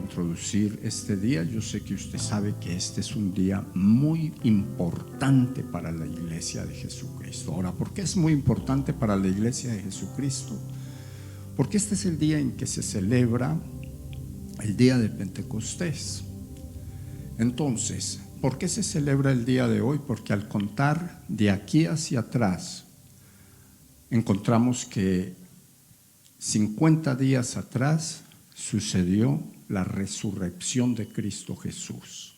introducir este día. Yo sé que usted sabe que este es un día muy importante para la Iglesia de Jesucristo. Ahora, ¿por qué es muy importante para la Iglesia de Jesucristo? Porque este es el día en que se celebra el día de Pentecostés. Entonces, ¿por qué se celebra el día de hoy? Porque al contar de aquí hacia atrás, encontramos que 50 días atrás sucedió la resurrección de Cristo Jesús.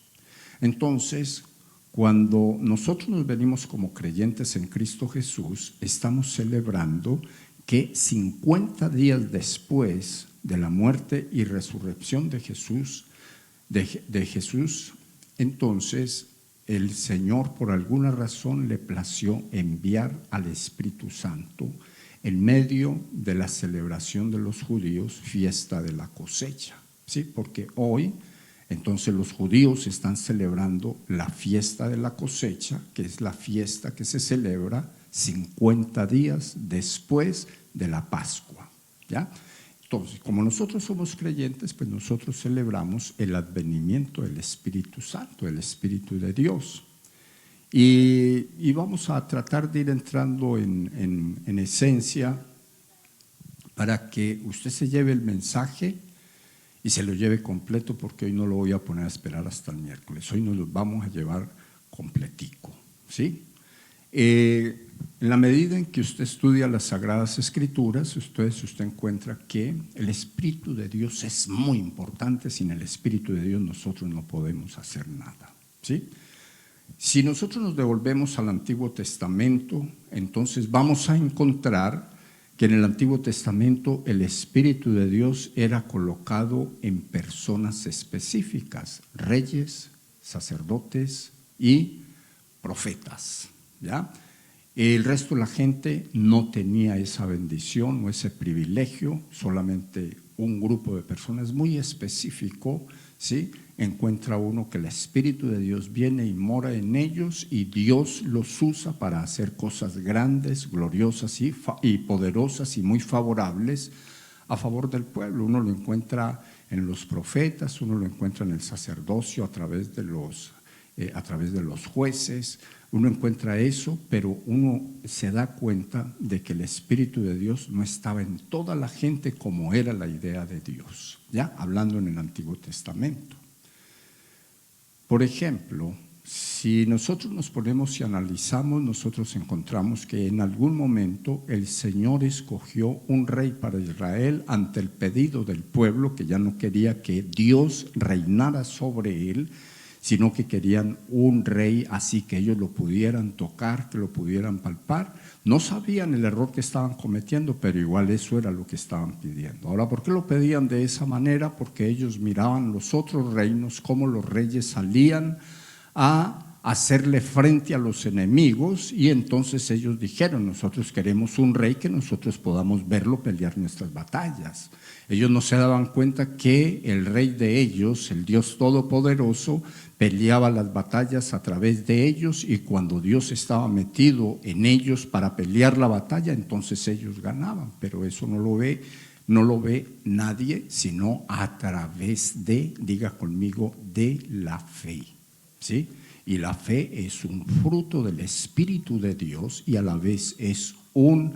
Entonces, cuando nosotros nos venimos como creyentes en Cristo Jesús, estamos celebrando que 50 días después de la muerte y resurrección de Jesús, entonces el Señor por alguna razón le plació enviar al Espíritu Santo en medio de la celebración de los judíos, fiesta de la cosecha, ¿sí? Porque hoy, entonces los judíos están celebrando la fiesta de la cosecha, que es la fiesta que se celebra 50 días después de la Pascua, ¿ya? Entonces, como nosotros somos creyentes, pues nosotros celebramos el advenimiento del Espíritu Santo, el Espíritu de Dios. Y vamos a tratar de ir entrando en esencia para que usted se lleve el mensaje y se lo lleve completo, porque hoy no lo voy a poner a esperar hasta el miércoles. Hoy nos lo vamos a llevar completico, ¿sí? En la medida en que usted estudia las Sagradas Escrituras, usted encuentra que el Espíritu de Dios es muy importante. Sin el Espíritu de Dios nosotros no podemos hacer nada, ¿sí? Si nosotros nos devolvemos al Antiguo Testamento, entonces vamos a encontrar que en el Antiguo Testamento el Espíritu de Dios era colocado en personas específicas: reyes, sacerdotes y profetas, ¿ya? El resto de la gente no tenía esa bendición o ese privilegio. Solamente un grupo de personas muy específico, ¿sí? Encuentra uno que el Espíritu de Dios viene y mora en ellos, y Dios los usa para hacer cosas grandes, gloriosas y poderosas y muy favorables a favor del pueblo. Uno lo encuentra en los profetas, uno lo encuentra en el sacerdocio a través de los jueces. Uno encuentra eso, pero uno se da cuenta de que el Espíritu de Dios no estaba en toda la gente como era la idea de Dios, ya hablando en el Antiguo Testamento. Por ejemplo, si nosotros nos ponemos y analizamos, nosotros encontramos que en algún momento el Señor escogió un rey para Israel ante el pedido del pueblo, que ya no quería que Dios reinara sobre él, sino que querían un rey así que ellos lo pudieran tocar, que lo pudieran palpar. No sabían el error que estaban cometiendo, pero igual eso era lo que estaban pidiendo. Ahora, ¿por qué lo pedían de esa manera? Porque ellos miraban los otros reinos, cómo los reyes salían a hacerle frente a los enemigos, y entonces ellos dijeron: nosotros queremos un rey que nosotros podamos verlo pelear nuestras batallas. Ellos no se daban cuenta que el rey de ellos, el Dios Todopoderoso, peleaba las batallas a través de ellos, y cuando Dios estaba metido en ellos para pelear la batalla, entonces ellos ganaban. Pero eso no lo ve nadie, sino a través de, diga conmigo, de la fe, ¿sí? Y la fe es un fruto del Espíritu de Dios, y a la vez es un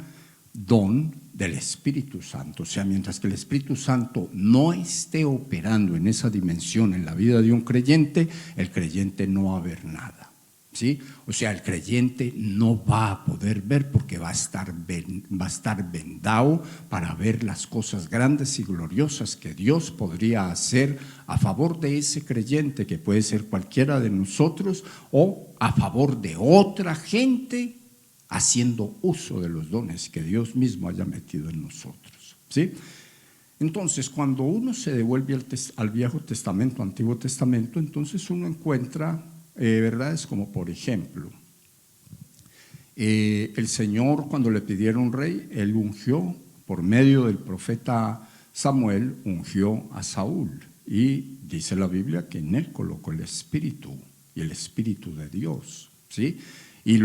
don del Espíritu Santo. O sea, mientras que el Espíritu Santo no esté operando en esa dimensión en la vida de un creyente, el creyente no va a ver nada, ¿sí? O sea, el creyente no va a poder ver, porque va a estar vendado para ver las cosas grandes y gloriosas que Dios podría hacer a favor de ese creyente, que puede ser cualquiera de nosotros, o a favor de otra gente, haciendo uso de los dones que Dios mismo haya metido en nosotros, ¿sí? Entonces, cuando uno se devuelve al Viejo Testamento, Antiguo Testamento, entonces uno encuentra verdades como, por ejemplo, el Señor, cuando le pidieron rey, Él ungió, por medio del profeta Samuel, ungió a Saúl, y dice la Biblia que en él colocó el Espíritu, y el Espíritu de Dios, ¿sí? Y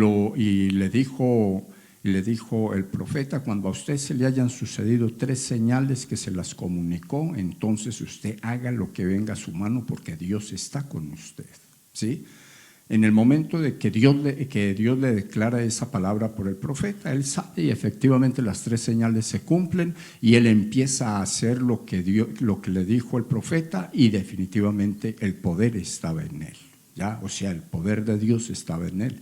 le dijo Y le dijo el profeta: cuando a usted se le hayan sucedido 3 señales que se las comunicó, entonces usted haga lo que venga a su mano, porque Dios está con usted, ¿sí? En el momento de que Dios le declara esa palabra por el profeta, él sabe y efectivamente las 3 señales se cumplen y él empieza a hacer lo que le dijo el profeta, y definitivamente el poder estaba en él, ¿ya? O sea, el poder de Dios estaba en él.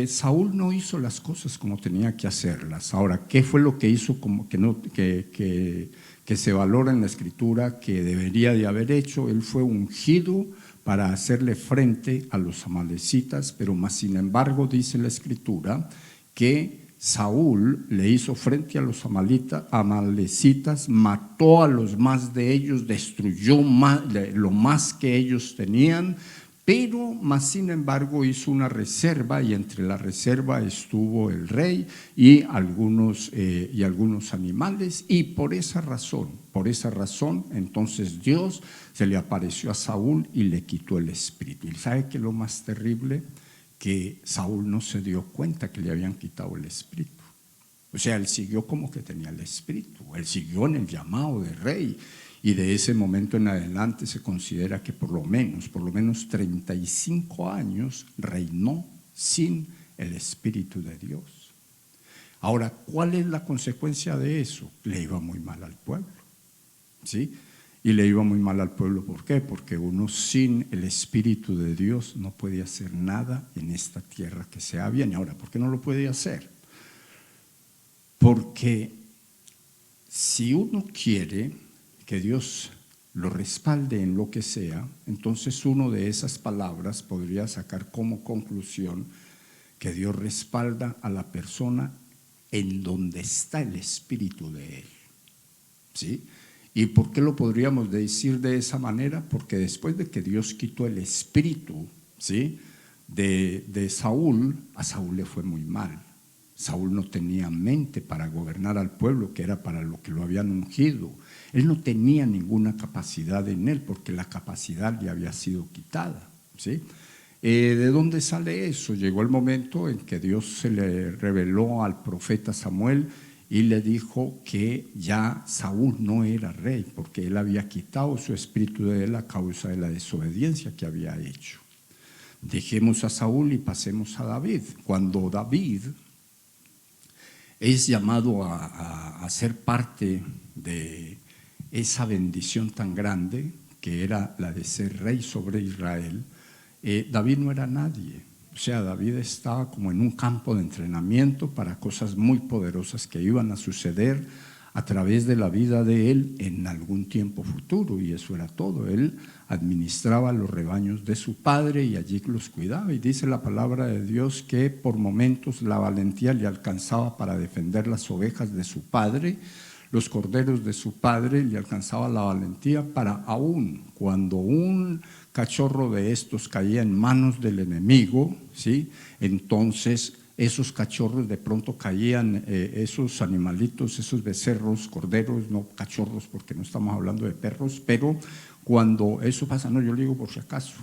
Saúl no hizo las cosas como tenía que hacerlas. Ahora, ¿qué fue lo que hizo como que se valora en la Escritura que debería de haber hecho? Él fue ungido para hacerle frente a los amalecitas, pero más sin embargo dice la Escritura que Saúl le hizo frente a los amalecitas, mató a los más de ellos, destruyó lo más que ellos tenían, pero más sin embargo hizo una reserva, y entre la reserva estuvo el rey y algunos animales, y por esa razón entonces Dios se le apareció a Saúl y le quitó el espíritu. ¿Y sabe qué es lo más terrible? Que Saúl no se dio cuenta que le habían quitado el espíritu. O sea, él siguió como que tenía el espíritu, él siguió en el llamado de rey. Y de ese momento en adelante se considera que por lo menos 35 años reinó sin el Espíritu de Dios. Ahora, ¿cuál es la consecuencia de eso? Le iba muy mal al pueblo, ¿sí? Y le iba muy mal al pueblo, ¿por qué? Porque uno sin el Espíritu de Dios no puede hacer nada en esta tierra que se viene. Ahora, ¿por qué no lo puede hacer? Porque si uno quiere que Dios lo respalde en lo que sea, entonces uno de esas palabras podría sacar como conclusión que Dios respalda a la persona en donde está el espíritu de él, ¿sí? ¿Y por qué lo podríamos decir de esa manera? Porque después de que Dios quitó el espíritu, ¿sí?, de Saúl, a Saúl le fue muy mal. Saúl no tenía mente para gobernar al pueblo, que era para lo que lo habían ungido. Él no tenía ninguna capacidad en él, porque la capacidad le había sido quitada, ¿sí? ¿De dónde sale eso? Llegó el momento en que Dios se le reveló al profeta Samuel y le dijo que ya Saúl no era rey, porque él había quitado su espíritu de él a causa de la desobediencia que había hecho. Dejemos a Saúl y pasemos a David. Cuando David es llamado a ser parte de esa bendición tan grande que era la de ser rey sobre Israel, David no era nadie. O sea, David estaba como en un campo de entrenamiento para cosas muy poderosas que iban a suceder a través de la vida de él en algún tiempo futuro, y eso era todo. Él administraba los rebaños de su padre y allí los cuidaba, y dice la palabra de Dios que por momentos la valentía le alcanzaba para defender las ovejas de su padre, los corderos de su padre, le alcanzaba la valentía para, aún cuando un cachorro de estos caía en manos del enemigo, ¿sí?, entonces esos cachorros de pronto caían, esos animalitos, esos becerros, corderos, no cachorros porque no estamos hablando de perros, pero cuando eso pasa, no, yo le digo por si acaso,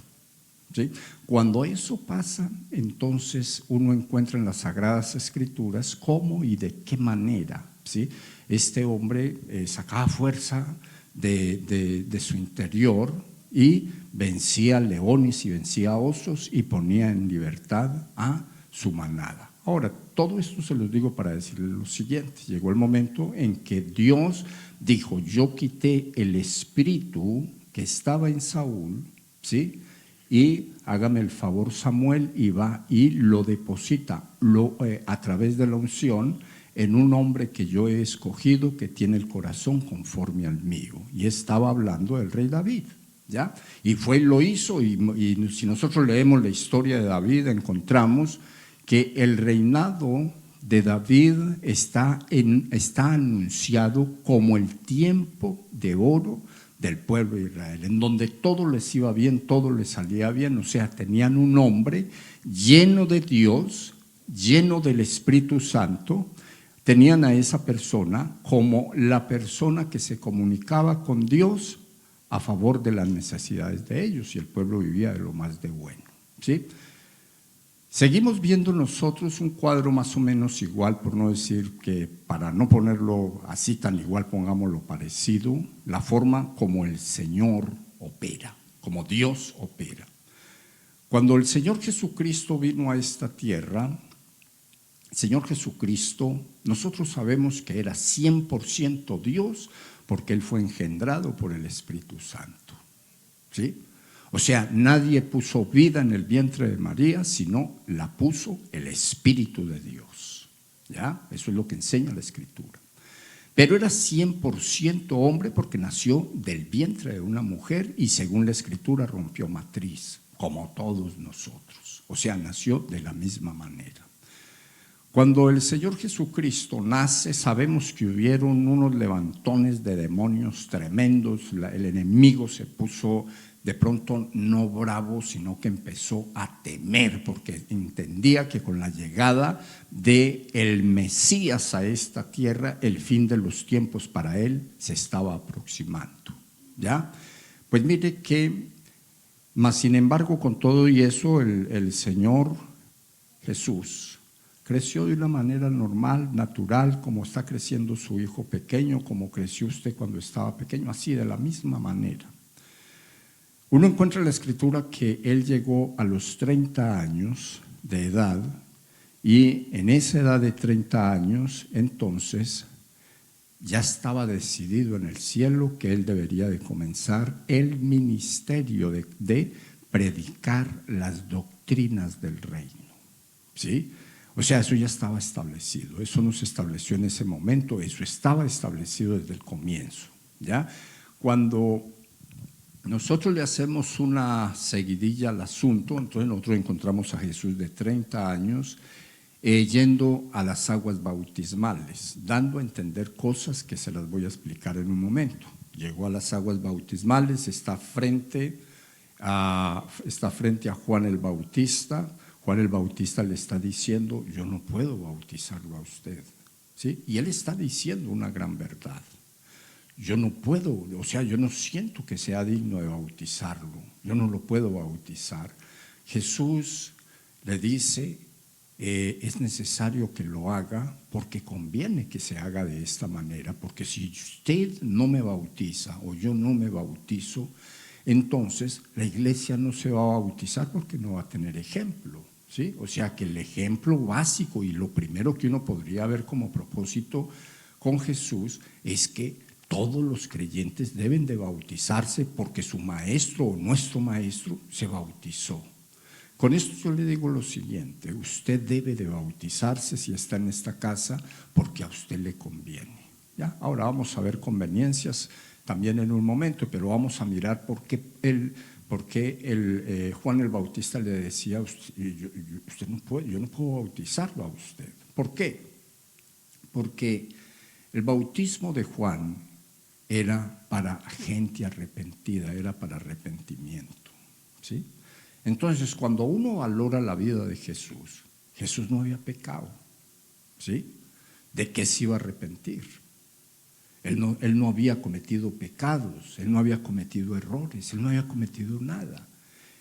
¿sí? Cuando eso pasa, entonces uno encuentra en las Sagradas Escrituras cómo y de qué manera, ¿sí?, este hombre sacaba fuerza de su interior y vencía leones y vencía osos y ponía en libertad a su manada. Ahora, todo esto se los digo para decirles lo siguiente: llegó el momento en que Dios dijo: yo quité el espíritu que estaba en Saúl, ¿sí?, y hágame el favor Samuel, y va y lo deposita a través de la unción en un hombre que yo he escogido, que tiene el corazón conforme al mío. Y estaba hablando del rey David, ¿ya? Y fue y lo hizo, y si nosotros leemos la historia de David, encontramos que el reinado de David está anunciado como el tiempo de oro del pueblo de Israel, en donde todo les iba bien, todo les salía bien. O sea, tenían un hombre lleno de Dios, lleno del Espíritu Santo. Tenían a esa persona como la persona que se comunicaba con Dios a favor de las necesidades de ellos, y el pueblo vivía de lo más de bueno, ¿sí? Seguimos viendo nosotros un cuadro más o menos igual, por no decir que para no ponerlo así tan igual, pongámoslo parecido, la forma como el Señor opera, como Dios opera. Cuando el Señor Jesucristo vino a esta tierra, el Señor Jesucristo, nosotros sabemos que era 100% Dios porque Él fue engendrado por el Espíritu Santo, ¿sí? O sea, nadie puso vida en el vientre de María, sino la puso el Espíritu de Dios, ¿ya? Eso es lo que enseña la Escritura. Pero era 100% hombre porque nació del vientre de una mujer y según la Escritura rompió matriz, como todos nosotros. O sea, nació de la misma manera. Cuando el Señor Jesucristo nace, sabemos que hubieron unos levantones de demonios tremendos, el enemigo se puso de pronto no bravo, sino que empezó a temer, porque entendía que con la llegada del Mesías a esta tierra, el fin de los tiempos para él se estaba aproximando, ¿ya? Pues mire que, mas sin embargo, con todo y eso, el Señor Jesús creció de una manera normal, natural, como está creciendo su hijo pequeño, como creció usted cuando estaba pequeño, así de la misma manera. Uno encuentra en la Escritura que él llegó a los 30 años de edad y en esa edad de 30 años, entonces, ya estaba decidido en el cielo que él debería de comenzar el ministerio de predicar las doctrinas del reino, ¿sí? O sea, eso ya estaba establecido, eso no se estableció en ese momento, eso estaba establecido desde el comienzo, ¿ya? Cuando nosotros le hacemos una seguidilla al asunto, entonces nosotros encontramos a Jesús de 30 años yendo a las aguas bautismales, dando a entender cosas que se las voy a explicar en un momento. Llegó a las aguas bautismales, está frente a Juan el Bautista. Juan el Bautista le está diciendo, yo no puedo bautizarlo a usted, ¿sí? Y él está diciendo una gran verdad. Yo no puedo, o sea, yo no siento que sea digno de bautizarlo, yo no lo puedo bautizar. Jesús le dice, es necesario que lo haga porque conviene que se haga de esta manera, porque si usted no me bautiza o yo no me bautizo, entonces la iglesia no se va a bautizar porque no va a tener ejemplo, ¿sí? O sea que el ejemplo básico y lo primero que uno podría ver como propósito con Jesús es que todos los creyentes deben de bautizarse porque su maestro o nuestro maestro se bautizó. Con esto yo le digo lo siguiente, usted debe de bautizarse si está en esta casa porque a usted le conviene, ¿ya? Ahora vamos a ver conveniencias también en un momento, pero vamos a mirar por qué Juan el Bautista le decía, usted no puede, yo no puedo bautizarlo a usted. ¿Por qué? Porque el bautismo de Juan era para gente arrepentida, era para arrepentimiento, ¿sí? Entonces, cuando uno valora la vida de Jesús, Jesús no había pecado, ¿sí? ¿De qué se iba a arrepentir? Él no había cometido pecados, él no había cometido errores, él no había cometido nada.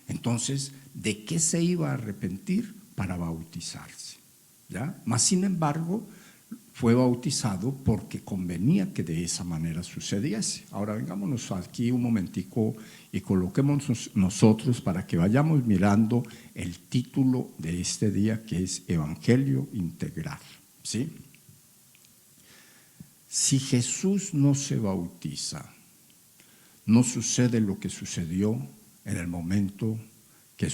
Entonces, ¿de qué se iba a arrepentir? Para bautizarse, ¿ya? Mas, sin embargo, fue bautizado porque convenía que de esa manera sucediese. Ahora vengámonos aquí un momentico y coloquémonos nosotros para que vayamos mirando el título de este día, que es Evangelio Integral, ¿sí? Si Jesús no se bautiza, no sucede lo que sucedió en el momento que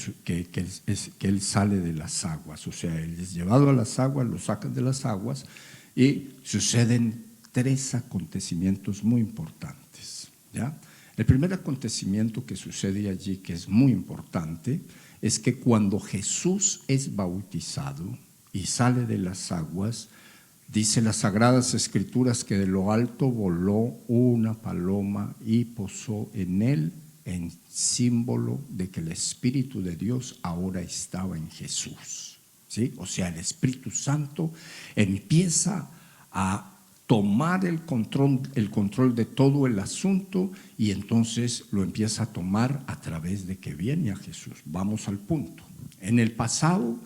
él sale de las aguas. O sea, él es llevado a las aguas, lo sacan de las aguas y suceden 3 acontecimientos muy importantes, ¿ya? El primer acontecimiento que sucede allí, que es muy importante, es que cuando Jesús es bautizado y sale de las aguas, dice las Sagradas Escrituras que de lo alto voló una paloma y posó en él en símbolo de que el Espíritu de Dios ahora estaba en Jesús, ¿sí? O sea, el Espíritu Santo empieza a tomar el control de todo el asunto y entonces lo empieza a tomar a través de que viene a Jesús. Vamos al punto. En el pasado,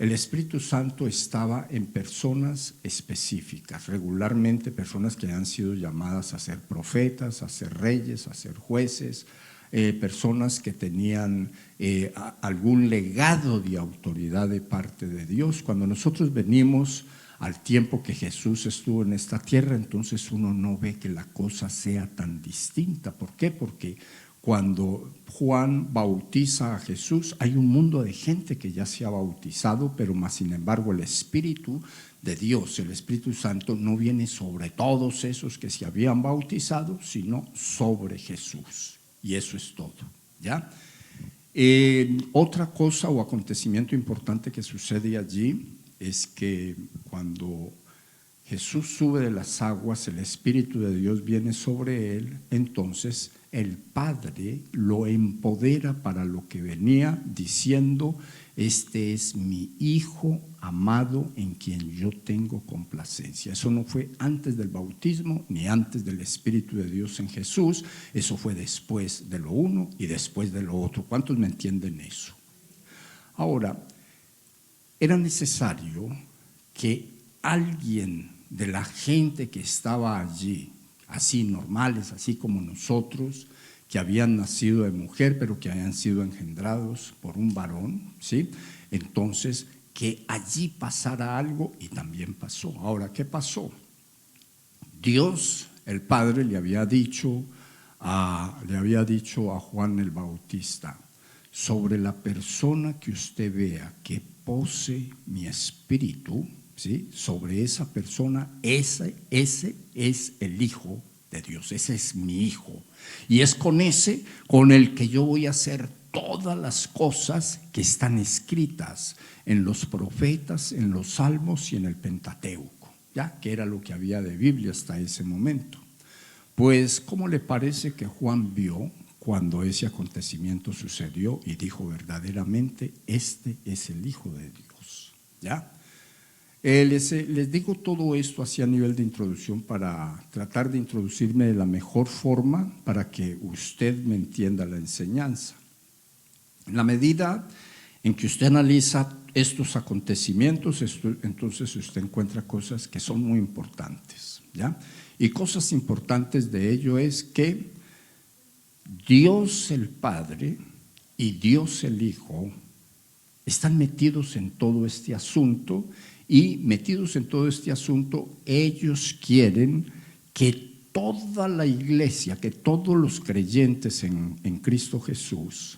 El Espíritu Santo estaba en personas específicas, regularmente personas que han sido llamadas a ser profetas, a ser reyes, a ser jueces, personas que tenían algún legado de autoridad de parte de Dios. Cuando nosotros venimos al tiempo que Jesús estuvo en esta tierra, entonces uno no ve que la cosa sea tan distinta. ¿Por qué? Porque cuando Juan bautiza a Jesús, hay un mundo de gente que ya se ha bautizado, pero más sin embargo el Espíritu de Dios, el Espíritu Santo, no viene sobre todos esos que se habían bautizado, sino sobre Jesús. Y eso es todo, ¿ya? Otra cosa o acontecimiento importante que sucede allí es que cuando Jesús sube de las aguas, el Espíritu de Dios viene sobre él, entonces el Padre lo empodera para lo que venía diciendo: este es mi Hijo amado en quien yo tengo complacencia. Eso no fue antes del bautismo ni antes del Espíritu de Dios en Jesús, eso fue después de lo uno y después de lo otro. ¿Cuántos me entienden eso? Ahora, era necesario que alguien de la gente que estaba allí, así normales, así como nosotros, que habían nacido de mujer, pero que habían sido engendrados por un varón, ¿sí? Entonces, que allí pasara algo, y también pasó. Ahora, ¿qué pasó? Dios, el Padre, le había dicho a Juan el Bautista: sobre la persona que usted vea que pose mi espíritu, ¿sí? Sobre esa persona, ese es el Hijo de Dios, ese es mi Hijo. Y es con ese con el que yo voy a hacer todas las cosas que están escritas en los profetas, en los salmos y en el Pentateuco, ¿ya? Que era lo que había de Biblia hasta ese momento. Pues, ¿cómo le parece que Juan vio cuando ese acontecimiento sucedió y dijo: verdaderamente este es el Hijo de Dios? ¿Ya? Les digo todo esto así a nivel de introducción para tratar de introducirme de la mejor forma para que usted me entienda la enseñanza. En la medida en que usted analiza estos acontecimientos, entonces usted encuentra cosas que son muy importantes, ¿ya? Y cosas importantes de ello es que Dios el Padre y Dios el Hijo están metidos en todo este asunto, y metidos en todo este asunto ellos quieren que toda la iglesia, que todos los creyentes en Cristo Jesús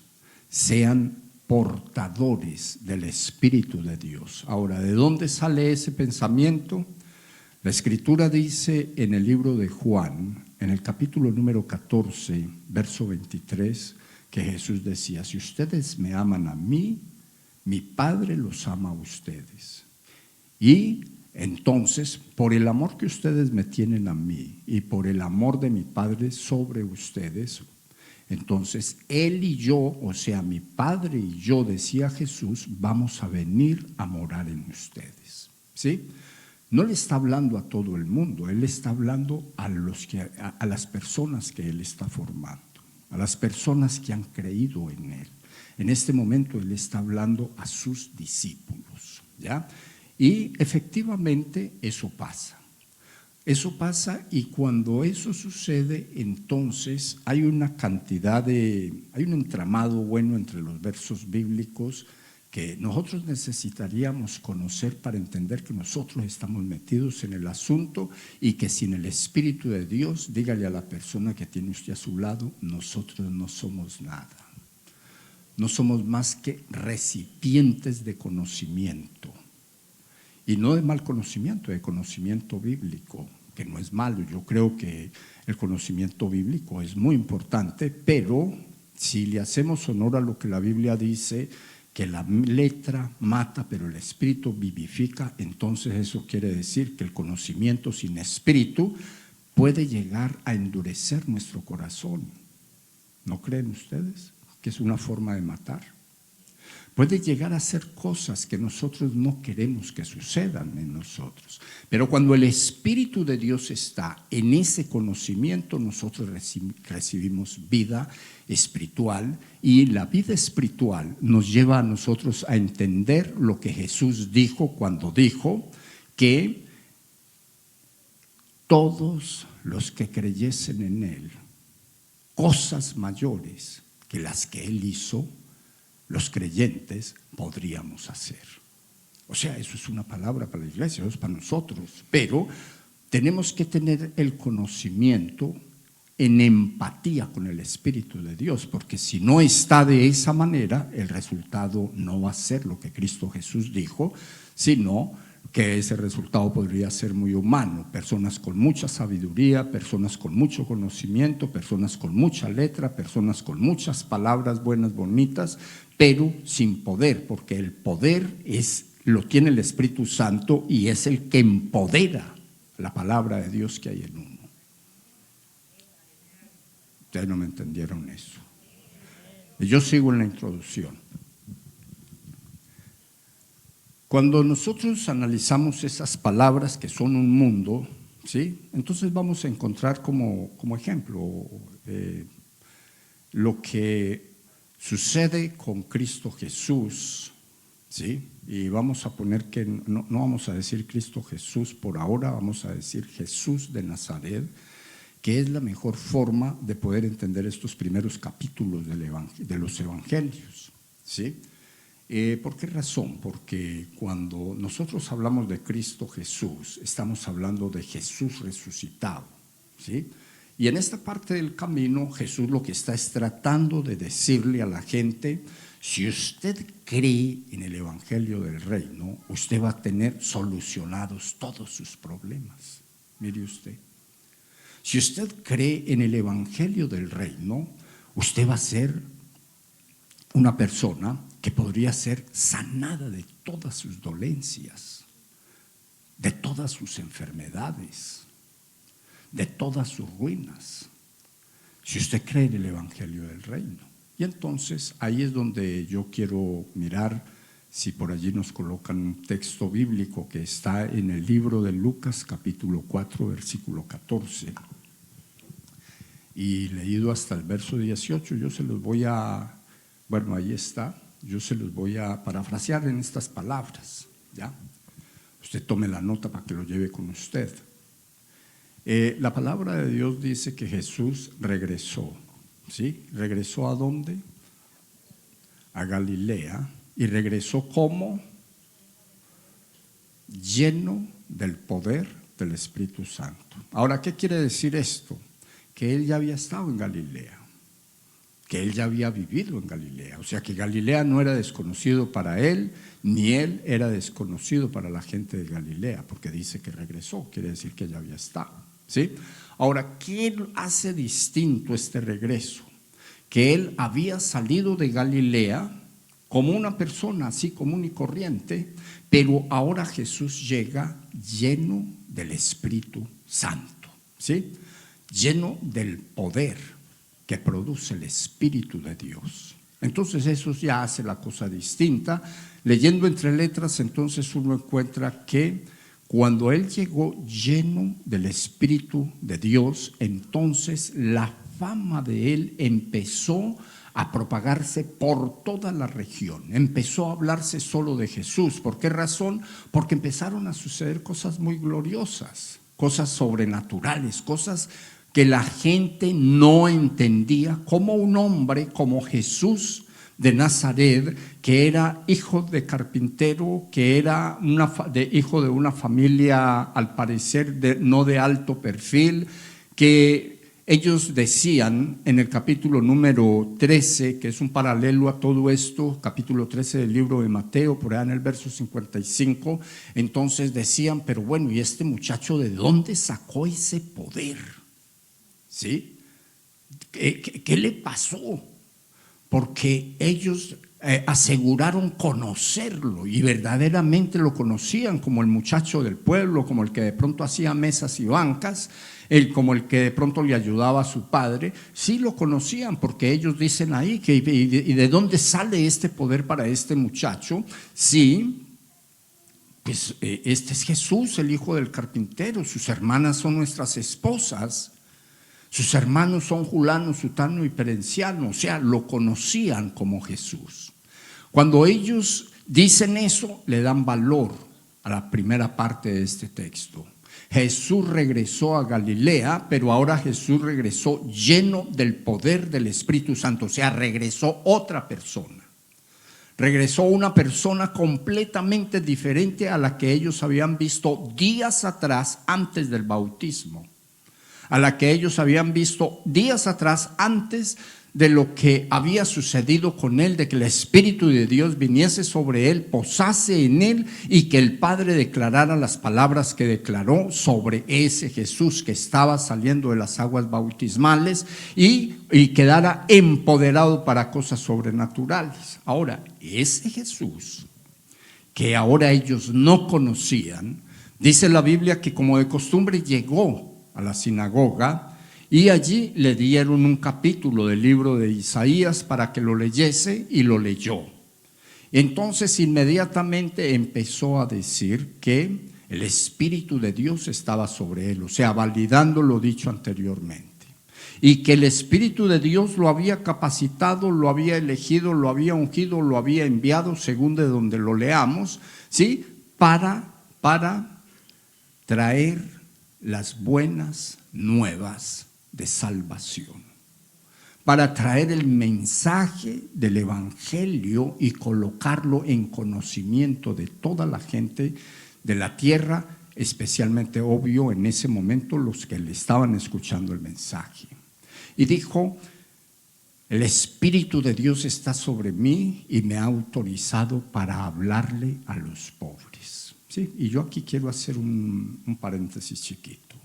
sean portadores del Espíritu de Dios. Ahora, ¿de dónde sale ese pensamiento? La Escritura dice en el libro de Juan, en el capítulo número 14, verso 23, que Jesús decía: si ustedes me aman a mí, mi Padre los ama a ustedes. Y entonces, por el amor que ustedes me tienen a mí y por el amor de mi Padre sobre ustedes, entonces Él y yo, o sea, mi Padre y yo, decía Jesús, vamos a venir a morar en ustedes, ¿sí? No le está hablando a todo el mundo, Él está hablando a las personas que Él está formando, a las personas que han creído en Él. En este momento Él está hablando a sus discípulos, ¿ya? Y efectivamente eso pasa. Eso pasa, y cuando eso sucede, entonces hay un entramado bueno entre los versos bíblicos que nosotros necesitaríamos conocer para entender que nosotros estamos metidos en el asunto y que sin el Espíritu de Dios, dígale a la persona que tiene usted a su lado, nosotros no somos nada. No somos más que recipientes de conocimiento. Y no de mal conocimiento, de conocimiento bíblico, que no es malo. Yo creo que el conocimiento bíblico es muy importante, pero si le hacemos honor a lo que la Biblia dice, que la letra mata, pero el espíritu vivifica, entonces eso quiere decir que el conocimiento sin espíritu puede llegar a endurecer nuestro corazón. ¿No creen ustedes que es una forma de matar? puede llegar a hacer cosas que nosotros no queremos que sucedan en nosotros. Pero cuando el Espíritu de Dios está en ese conocimiento, nosotros recibimos vida espiritual, y la vida espiritual nos lleva a nosotros a entender lo que Jesús dijo cuando dijo que todos los que creyesen en Él, cosas mayores que las que Él hizo, los creyentes podríamos hacer. O sea, eso es una palabra para la iglesia, eso es para nosotros, pero tenemos que tener el conocimiento en empatía con el Espíritu de Dios, porque si no está de esa manera, el resultado no va a ser lo que Cristo Jesús dijo, sino que ese resultado podría ser muy humano, personas con mucha sabiduría, personas con mucho conocimiento, personas con mucha letra, personas con muchas palabras buenas, bonitas, pero sin poder, porque el poder lo tiene el Espíritu Santo y es el que empodera la palabra de Dios que hay en uno. Ustedes no me entendieron eso. Y yo sigo en la introducción. Cuando nosotros analizamos esas palabras que son un mundo, ¿sí?, entonces vamos a encontrar como ejemplo lo que sucede con Cristo Jesús, ¿sí? Y vamos a poner que no vamos a decir Cristo Jesús por ahora, vamos a decir Jesús de Nazaret, que es la mejor forma de poder entender estos primeros capítulos de los evangelios, ¿sí? ¿Por qué razón? Porque cuando nosotros hablamos de Cristo Jesús, estamos hablando de Jesús resucitado, ¿sí? Y en esta parte del camino, Jesús lo que está es tratando de decirle a la gente: si usted cree en el Evangelio del Reino, usted va a tener solucionados todos sus problemas. Mire usted, si usted cree en el Evangelio del Reino, usted va a ser una persona que podría ser sanada de todas sus dolencias, de todas sus enfermedades, de todas sus ruinas, si usted cree en el Evangelio del Reino. Y entonces ahí es donde yo quiero mirar si por allí nos colocan un texto bíblico que está en el libro de Lucas capítulo 4 versículo 14 y leído hasta el verso 18. Yo se los voy a, bueno, ahí está, yo se los voy a parafrasear en estas palabras, ¿ya? Usted tome la nota para que lo lleve con usted. La palabra de Dios dice que Jesús regresó, ¿sí? ¿Regresó a dónde? A Galilea. ¿Y regresó cómo? Lleno del poder del Espíritu Santo. Ahora, ¿qué quiere decir esto? Que él ya había estado en Galilea, que él ya había vivido en Galilea. O sea que Galilea no era desconocido para él, ni él era desconocido para la gente de Galilea, porque dice que regresó, quiere decir que ya había estado, ¿sí? Ahora, ¿qué hace distinto este regreso? Que él había salido de Galilea como una persona así común y corriente, pero ahora Jesús llega lleno del Espíritu Santo, ¿sí? Lleno del poder que produce el Espíritu de Dios. Entonces eso ya hace la cosa distinta. Leyendo entre letras, entonces uno encuentra que cuando él llegó lleno del Espíritu de Dios, entonces la fama de él empezó a propagarse por toda la región. Empezó a hablarse solo de Jesús. ¿Por qué razón? Porque empezaron a suceder cosas muy gloriosas, cosas sobrenaturales, cosas que la gente no entendía, como un hombre como Jesús de Nazaret, que era hijo de carpintero, que era hijo de una familia al parecer no de alto perfil, que ellos decían en el capítulo número 13, que es un paralelo a todo esto, capítulo 13 del libro de Mateo, por allá en el verso 55, entonces decían: pero bueno, ¿y este muchacho de dónde sacó ese poder? ¿Sí? ¿Qué le pasó? Porque ellos aseguraron conocerlo y verdaderamente lo conocían como el muchacho del pueblo, como el que de pronto hacía mesas y bancas, como el que de pronto le ayudaba a su padre. Sí lo conocían, porque ellos dicen ahí que ¿y de dónde sale este poder para este muchacho? Sí, pues este es Jesús, el hijo del carpintero, sus hermanas son nuestras esposas. Sus hermanos son Julano, Sutano y Perenciano, o sea, lo conocían como Jesús. Cuando ellos dicen eso, le dan valor a la primera parte de este texto. Jesús regresó a Galilea, pero ahora Jesús regresó lleno del poder del Espíritu Santo, o sea, regresó otra persona. Regresó una persona completamente diferente a la que ellos habían visto días atrás antes del bautismo, a la que ellos habían visto días atrás antes de lo que había sucedido con él, de que el Espíritu de Dios viniese sobre él, posase en él y que el Padre declarara las palabras que declaró sobre ese Jesús que estaba saliendo de las aguas bautismales y quedara empoderado para cosas sobrenaturales. Ahora, ese Jesús que ahora ellos no conocían, dice la Biblia que como de costumbre llegó a la sinagoga y allí le dieron un capítulo del libro de Isaías para que lo leyese y lo leyó. Entonces inmediatamente empezó a decir que el Espíritu de Dios estaba sobre él, o sea, validando lo dicho anteriormente. Y que el Espíritu de Dios lo había capacitado, lo había elegido, lo había ungido, lo había enviado, según de donde lo leamos, ¿sí? Para traer las buenas nuevas de salvación, para traer el mensaje del evangelio y colocarlo en conocimiento de toda la gente de la tierra, especialmente, obvio, en ese momento los que le estaban escuchando el mensaje. Y dijo: el Espíritu de Dios está sobre mí y me ha autorizado para hablarle a los pobres. ¿Sí? Y yo aquí quiero hacer un paréntesis chiquito.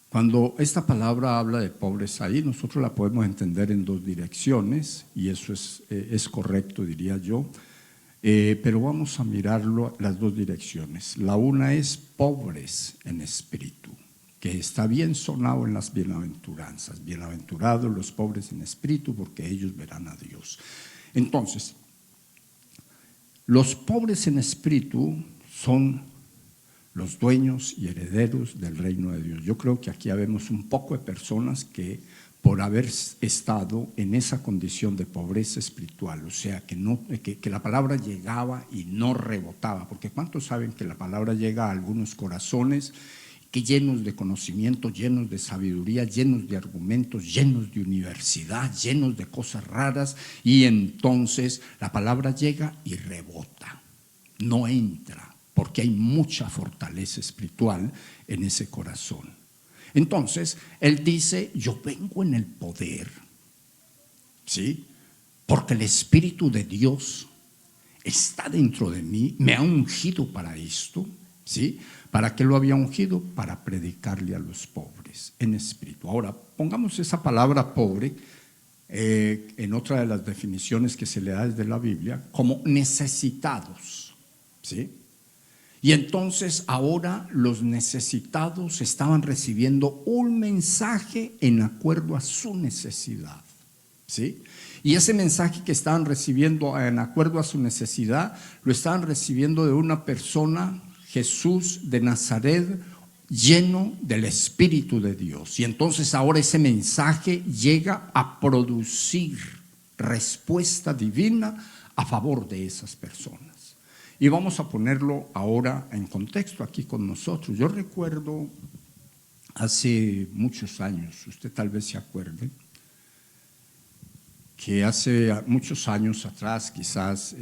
Cuando esta palabra habla de pobres ahí, nosotros la podemos entender en dos direcciones, y eso es correcto, diría yo, pero vamos a mirarlo las dos direcciones. La una es pobres en espíritu, que está bien sonado en las bienaventuranzas. Bienaventurados los pobres en espíritu, porque ellos verán a Dios. Entonces, los pobres en espíritu son los dueños y herederos del reino de Dios. Yo creo que aquí habemos un poco de personas que, por haber estado en esa condición de pobreza espiritual, o sea, que la palabra llegaba y no rebotaba, porque ¿cuántos saben que la palabra llega a algunos corazones que llenos de conocimiento, llenos de sabiduría, llenos de argumentos, llenos de universidad, llenos de cosas raras, y entonces la palabra llega y rebota, no entra, porque hay mucha fortaleza espiritual en ese corazón? Entonces, él dice: yo vengo en el poder, ¿sí? Porque el Espíritu de Dios está dentro de mí, me ha ungido para esto, ¿sí? ¿Para qué lo había ungido? Para predicarle a los pobres en espíritu. Ahora, pongamos esa palabra pobre en otra de las definiciones que se le da desde la Biblia, como necesitados, ¿sí? Y entonces ahora los necesitados estaban recibiendo un mensaje en acuerdo a su necesidad, ¿sí? Y ese mensaje que estaban recibiendo en acuerdo a su necesidad, lo estaban recibiendo de una persona, Jesús de Nazaret, lleno del Espíritu de Dios. Y entonces ahora ese mensaje llega a producir respuesta divina a favor de esas personas. Y vamos a ponerlo ahora en contexto aquí con nosotros. Yo recuerdo hace muchos años, usted tal vez se acuerde, que hace muchos años atrás, quizás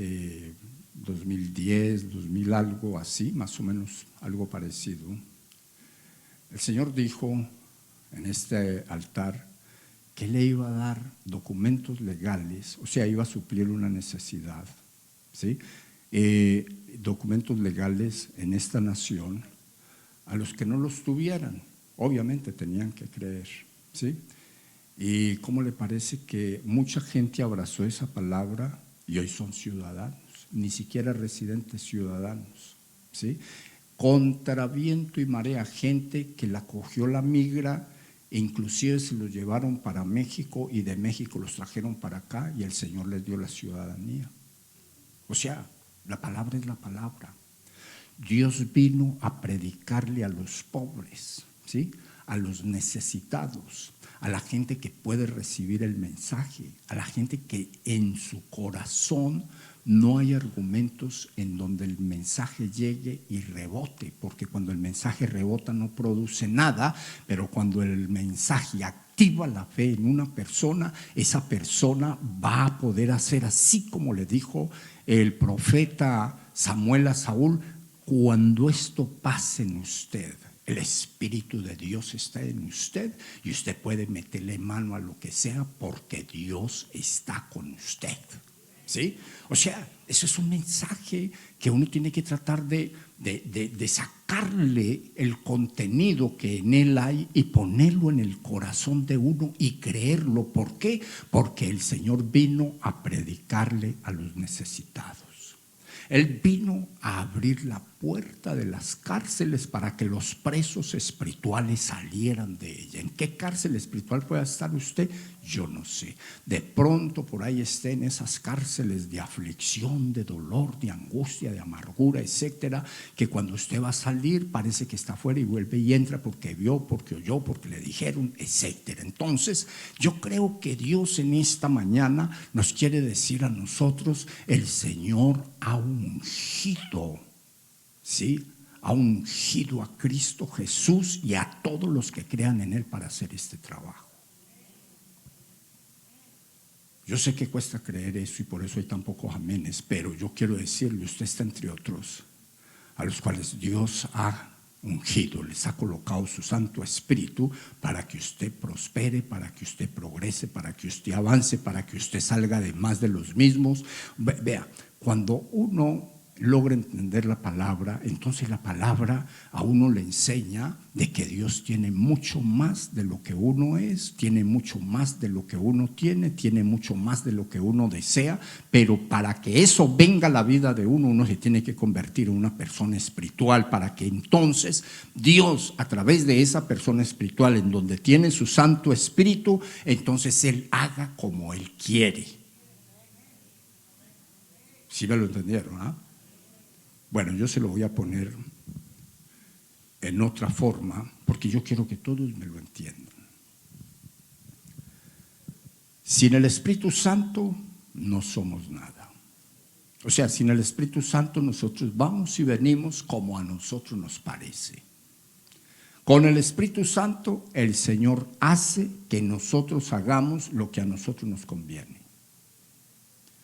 2010, 2000, algo así, más o menos algo parecido, el Señor dijo en este altar que le iba a dar documentos legales, o sea, iba a suplir una necesidad, ¿sí? Documentos legales en esta nación a los que no los tuvieran. Obviamente tenían que creer, ¿sí? ¿Y cómo le parece que mucha gente abrazó esa palabra y hoy son ciudadanos, ni siquiera residentes ciudadanos, ¿sí? Contra viento y marea, gente que la cogió la migra e inclusive se los llevaron para México y de México los trajeron para acá y el Señor les dio la ciudadanía. O sea, la palabra es la palabra. Dios vino a predicarle a los pobres, ¿sí? A los necesitados, a la gente que puede recibir el mensaje, a la gente que en su corazón no hay argumentos en donde el mensaje llegue y rebote, porque cuando el mensaje rebota no produce nada, pero cuando el mensaje activa la fe en una persona, esa persona va a poder hacer así como le dijo el profeta Samuel a Saúl: cuando esto pase en usted, el Espíritu de Dios está en usted y usted puede meterle mano a lo que sea porque Dios está con usted. ¿Sí? O sea, eso es un mensaje que uno tiene que tratar de sacarle el contenido que en él hay y ponerlo en el corazón de uno y creerlo. ¿Por qué? Porque el Señor vino a predicarle a los necesitados. Él vino a abrir la puerta de las cárceles para que los presos espirituales salieran de ella. ¿En qué cárcel espiritual pueda estar usted? Yo no sé. De pronto por ahí esté en esas cárceles de aflicción, de dolor, de angustia, de amargura, etcétera, que cuando usted va a salir parece que está afuera y vuelve y entra porque vio, porque oyó, porque le dijeron, etcétera. Entonces, yo creo que Dios en esta mañana nos quiere decir a nosotros: el Señor ha ungido, ¿sí? Ha ungido a Cristo Jesús y a todos los que crean en Él para hacer este trabajo. Yo sé que cuesta creer eso y por eso hay tan pocos amenes, pero yo quiero decirle, usted está entre otros a los cuales Dios ha ungido, les ha colocado su Santo Espíritu para que usted prospere, para que usted progrese, para que usted avance, para que usted salga de más de los mismos. Vea, cuando uno logra entender la palabra, entonces la palabra a uno le enseña de que Dios tiene mucho más de lo que uno es, tiene mucho más de lo que uno tiene mucho más de lo que uno desea, pero para que eso venga a la vida de uno, uno se tiene que convertir en una persona espiritual, para que entonces Dios, a través de esa persona espiritual en donde tiene su Santo Espíritu, entonces Él haga como Él quiere. ¿Sí me lo entendieron? ¿Ah? Bueno, yo se lo voy a poner en otra forma porque yo quiero que todos me lo entiendan. Sin el Espíritu Santo no somos nada. O sea, sin el Espíritu Santo nosotros vamos y venimos como a nosotros nos parece. Con el Espíritu Santo el Señor hace que nosotros hagamos lo que a nosotros nos conviene,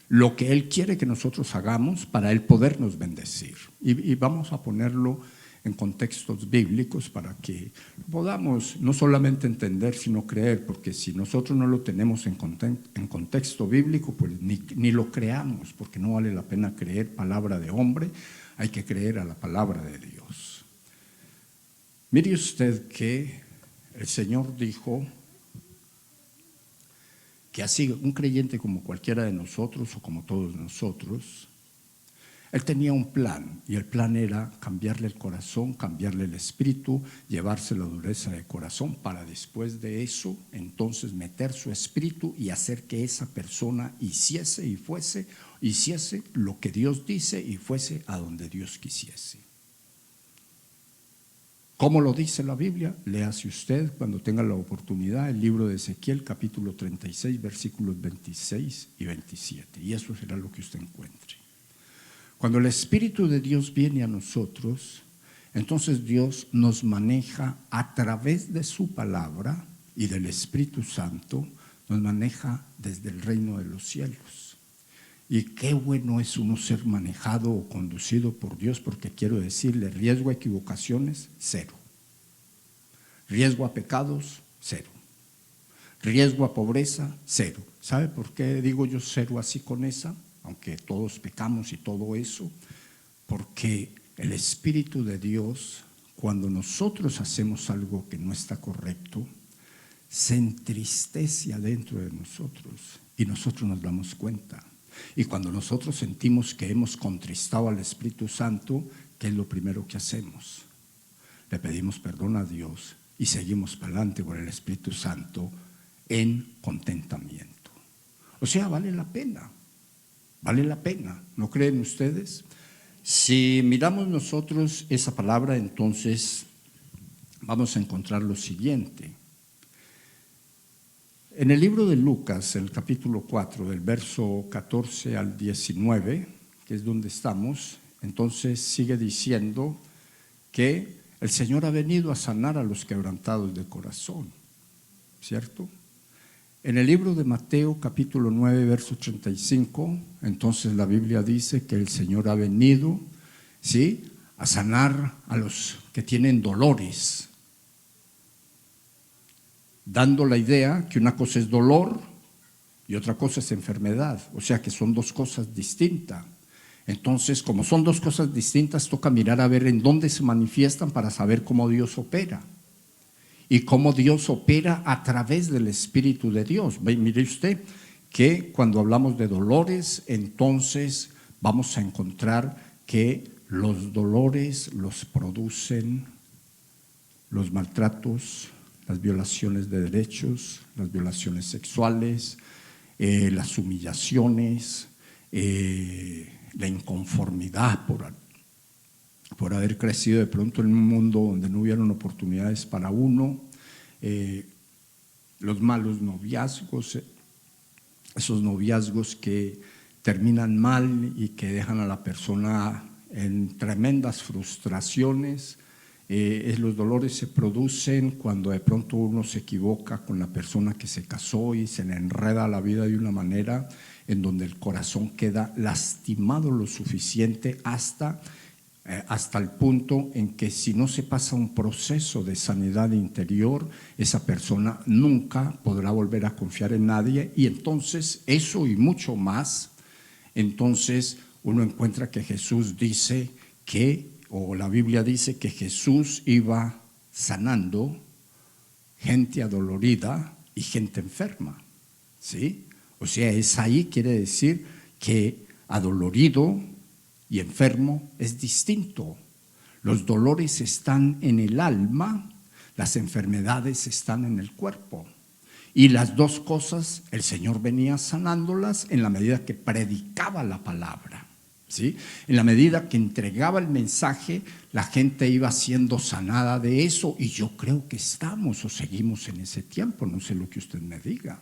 lo que Él quiere que nosotros hagamos para Él podernos bendecir. Y vamos a ponerlo en contextos bíblicos para que podamos no solamente entender, sino creer, porque si nosotros no lo tenemos en contexto bíblico, pues ni lo creamos, porque no vale la pena creer palabra de hombre, hay que creer a la palabra de Dios. Mire usted que el Señor dijo que así un creyente como cualquiera de nosotros o como todos nosotros, él tenía un plan y el plan era cambiarle el corazón, cambiarle el espíritu, llevarse la dureza de corazón para después de eso entonces meter su espíritu y hacer que esa persona hiciese lo que Dios dice y fuese a donde Dios quisiese. ¿Cómo lo dice la Biblia? Léase usted cuando tenga la oportunidad el libro de Ezequiel, capítulo 36, versículos 26 y 27. Y eso será lo que usted encuentre. Cuando el Espíritu de Dios viene a nosotros, entonces Dios nos maneja a través de su palabra y del Espíritu Santo, nos maneja desde el reino de los cielos. Y qué bueno es uno ser manejado o conducido por Dios, porque quiero decirle, riesgo a equivocaciones, cero. Riesgo a pecados, cero. Riesgo a pobreza, cero. ¿Sabe por qué digo yo cero así con esa? Aunque todos pecamos y todo eso, porque el Espíritu de Dios, cuando nosotros hacemos algo que no está correcto, se entristece adentro de nosotros y nosotros nos damos cuenta. Y cuando nosotros sentimos que hemos contristado al Espíritu Santo, ¿qué es lo primero que hacemos? Le pedimos perdón a Dios y seguimos para adelante con el Espíritu Santo en contentamiento. O sea, vale la pena, ¿no creen ustedes? Si miramos nosotros esa palabra, entonces vamos a encontrar lo siguiente. En el libro de Lucas, el capítulo 4, del verso 14 al 19, que es donde estamos, entonces sigue diciendo que el Señor ha venido a sanar a los quebrantados de corazón, ¿cierto? En el libro de Mateo, capítulo 9, verso 35, entonces la Biblia dice que el Señor ha venido, ¿sí?, a sanar a los que tienen dolores, dando la idea que una cosa es dolor y otra cosa es enfermedad, o sea que son dos cosas distintas. Entonces, como son dos cosas distintas, toca mirar a ver en dónde se manifiestan para saber cómo Dios opera. Y cómo Dios opera a través del Espíritu de Dios. Mire usted que cuando hablamos de dolores, entonces vamos a encontrar que los dolores los producen los maltratos, las violaciones de derechos, las violaciones sexuales, las humillaciones, la inconformidad por haber crecido de pronto en un mundo donde no hubieron oportunidades para uno, los malos noviazgos, esos noviazgos que terminan mal y que dejan a la persona en tremendas frustraciones. Los dolores se producen cuando de pronto uno se equivoca con la persona que se casó y se le enreda la vida de una manera en donde el corazón queda lastimado lo suficiente hasta el punto en que si no se pasa un proceso de sanidad interior, esa persona nunca podrá volver a confiar en nadie. Y entonces eso y mucho más, entonces uno encuentra que Jesús dice que, o la Biblia dice que Jesús iba sanando gente adolorida y gente enferma, ¿sí? O sea, es ahí, quiere decir que adolorido y enfermo es distinto. Los dolores están en el alma, las enfermedades están en el cuerpo. Y las dos cosas el Señor venía sanándolas en la medida que predicaba la palabra, ¿sí? En la medida que entregaba el mensaje, la gente iba siendo sanada de eso. Y yo creo que estamos o seguimos en ese tiempo, no sé lo que usted me diga.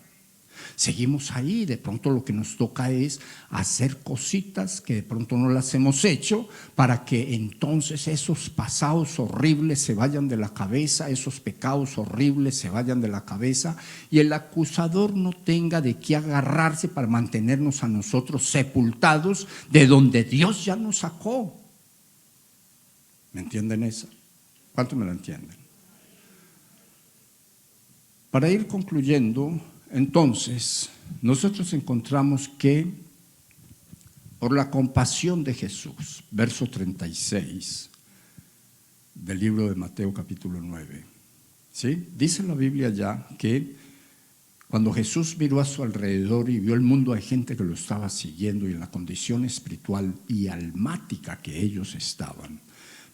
Seguimos ahí, de pronto lo que nos toca es hacer cositas que de pronto no las hemos hecho para que entonces esos pasados horribles se vayan de la cabeza, esos pecados horribles se vayan de la cabeza y el acusador no tenga de qué agarrarse para mantenernos a nosotros sepultados de donde Dios ya nos sacó. ¿Me entienden esa? ¿Cuánto me la entienden? Para ir concluyendo, entonces, nosotros encontramos que por la compasión de Jesús, verso 36 del libro de Mateo capítulo 9, ¿sí? Dice la Biblia ya que cuando Jesús miró a su alrededor y vio el mundo de gente que lo estaba siguiendo y en la condición espiritual y almática que ellos estaban,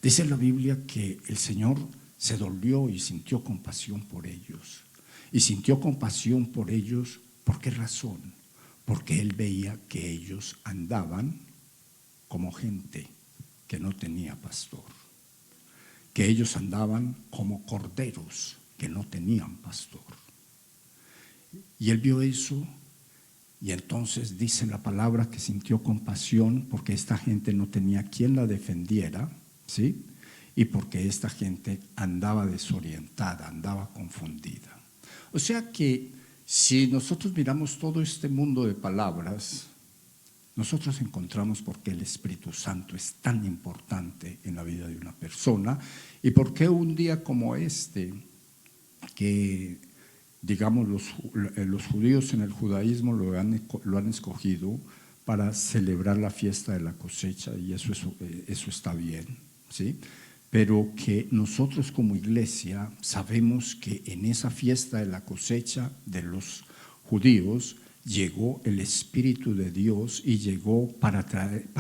dice la Biblia que el Señor se dolió y sintió compasión por ellos. Y sintió compasión por ellos, ¿por qué razón? Porque Él veía que ellos andaban como gente que no tenía pastor, que ellos andaban como corderos que no tenían pastor. Y Él vio eso y entonces dice la palabra que sintió compasión porque esta gente no tenía quien la defendiera, ¿sí? Y porque esta gente andaba desorientada, andaba confundida. O sea que si nosotros miramos todo este mundo de palabras, nosotros encontramos por qué el Espíritu Santo es tan importante en la vida de una persona y por qué un día como este, que digamos los judíos en el judaísmo lo han escogido para celebrar la fiesta de la cosecha y eso está bien, ¿sí? pero que nosotros como iglesia sabemos que en esa fiesta de la cosecha de los judíos llegó el Espíritu de Dios y llegó para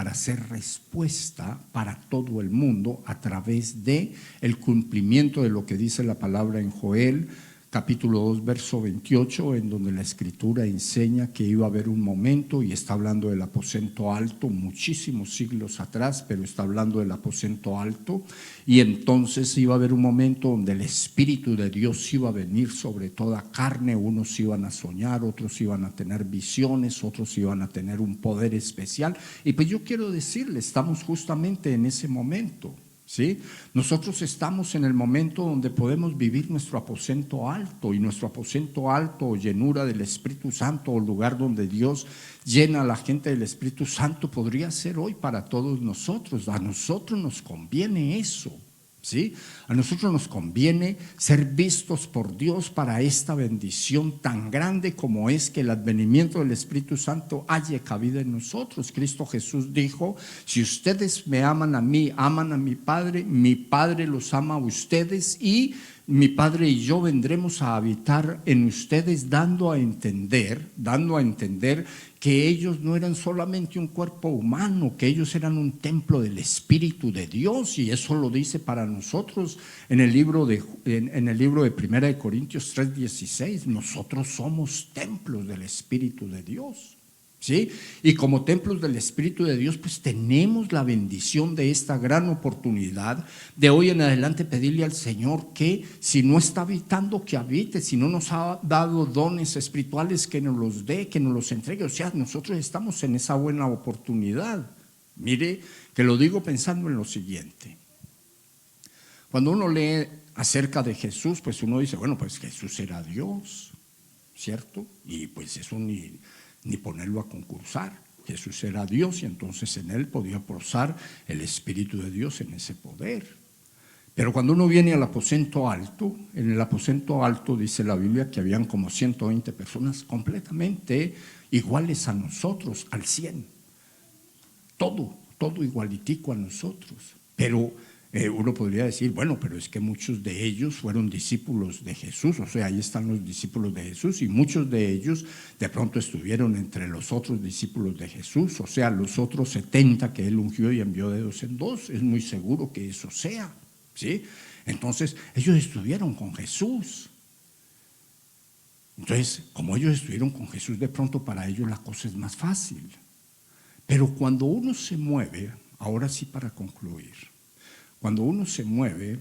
hacer respuesta para todo el mundo a través de el cumplimiento de lo que dice la palabra en Joel capítulo 2, verso 28, en donde la Escritura enseña que iba a haber un momento, y está hablando del aposento alto muchísimos siglos atrás, pero está hablando del aposento alto, y entonces iba a haber un momento donde el Espíritu de Dios iba a venir sobre toda carne. Unos iban a soñar, otros iban a tener visiones, otros iban a tener un poder especial, y pues yo quiero decirle, estamos justamente en ese momento. ¿Sí? Nosotros estamos en el momento donde podemos vivir nuestro aposento alto, y nuestro aposento alto o llenura del Espíritu Santo, o lugar donde Dios llena a la gente del Espíritu Santo, podría ser hoy para todos nosotros. A nosotros nos conviene eso, ¿sí? A nosotros nos conviene ser vistos por Dios para esta bendición tan grande como es que el advenimiento del Espíritu Santo haya cabida en nosotros. Cristo Jesús dijo: si ustedes me aman a mí, aman a mi Padre los ama a ustedes, y mi Padre y yo vendremos a habitar en ustedes, dando a entender que ellos no eran solamente un cuerpo humano, que ellos eran un templo del Espíritu de Dios. Y eso lo dice para nosotros en el libro de 1 Corintios 3:16. Nosotros somos templos del Espíritu de Dios, ¿sí? Y como templos del Espíritu de Dios, pues tenemos la bendición de esta gran oportunidad de hoy en adelante pedirle al Señor que, si no está habitando, que habite. Si no nos ha dado dones espirituales, que nos los dé, que nos los entregue. O sea, nosotros estamos en esa buena oportunidad. Mire, que lo digo pensando en lo siguiente. Cuando uno lee acerca de Jesús, pues uno dice, bueno, pues Jesús era Dios, ¿cierto? Y pues eso ni ponerlo a concursar. Jesús era Dios, y entonces en él podía posar el Espíritu de Dios en ese poder. Pero cuando uno viene al aposento alto, en el aposento alto dice la Biblia que habían como 120 personas completamente iguales a nosotros, al 100. Todo igualitico a nosotros. Pero uno podría decir, bueno, pero es que muchos de ellos fueron discípulos de Jesús. O sea, ahí están los discípulos de Jesús, y muchos de ellos de pronto estuvieron entre los otros discípulos de Jesús. O sea, los otros 70 que él ungió y envió de 2 en 2. Es muy seguro que eso sea, ¿sí? Entonces, ellos estuvieron con Jesús. Entonces, como ellos estuvieron con Jesús, de pronto para ellos la cosa es más fácil. Pero cuando uno se mueve, ahora sí para concluir, cuando uno se mueve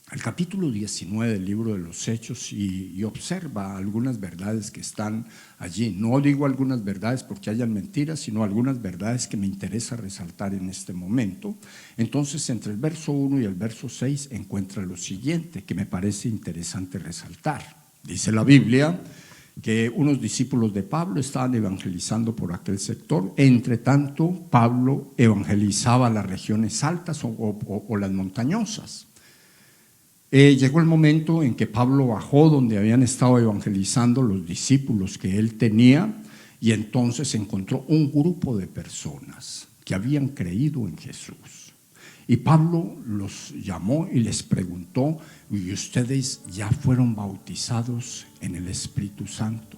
al capítulo 19 del libro de los Hechos y observa algunas verdades que están allí, no digo algunas verdades porque hayan mentiras, sino algunas verdades que me interesa resaltar en este momento, entonces entre el verso 1 y el verso 6 encuentra lo siguiente que me parece interesante resaltar. Dice la Biblia que unos discípulos de Pablo estaban evangelizando por aquel sector. Entre tanto, Pablo evangelizaba las regiones altas o las montañosas. Llegó el momento en que Pablo bajó donde habían estado evangelizando los discípulos que él tenía, y entonces encontró un grupo de personas que habían creído en Jesús. Y Pablo los llamó y les preguntó: ¿y ustedes ya fueron bautizados en el Espíritu Santo?